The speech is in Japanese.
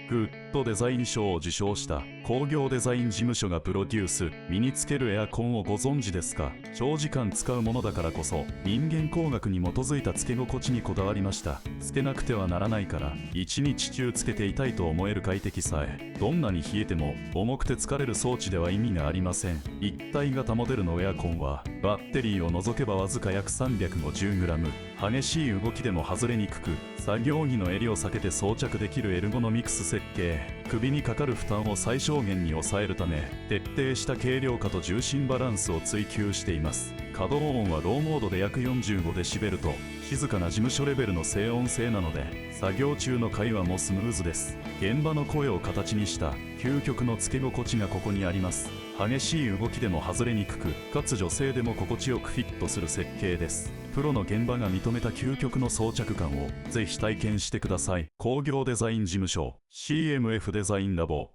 グッドデザイン賞を受賞した工業デザイン事務所がプロデュース。身につけるエアコンをご存知ですか？長時間使うものだからこそ人間工学に基づいたつけ心地にこだわりました。つけなくてはならないから一日中つけていたいと思える快適さえ。どんなに冷えても重くて疲れる装置では意味がありません。一体型モデルのエアコンはバッテリーを除けばわずか約 350g。 激しい動きでも外れにくく、作業着の襟を避けて装着できるエルゴノミクス設計。首にかかる負担を最小限に抑えるため徹底した軽量化と重心バランスを追求しています。稼働音はローモードで約 45dB と静かな事務所レベルの静音性なので作業中の会話もスムーズです。現場の声を形にした究極のつけ心地がここにあります。激しい動きでも外れにくく、かつ女性でも心地よくフィットする設計です。プロの現場が認めた究極の装着感をぜひ体験してください。工業デザイン事務所 CMF デザインラボ。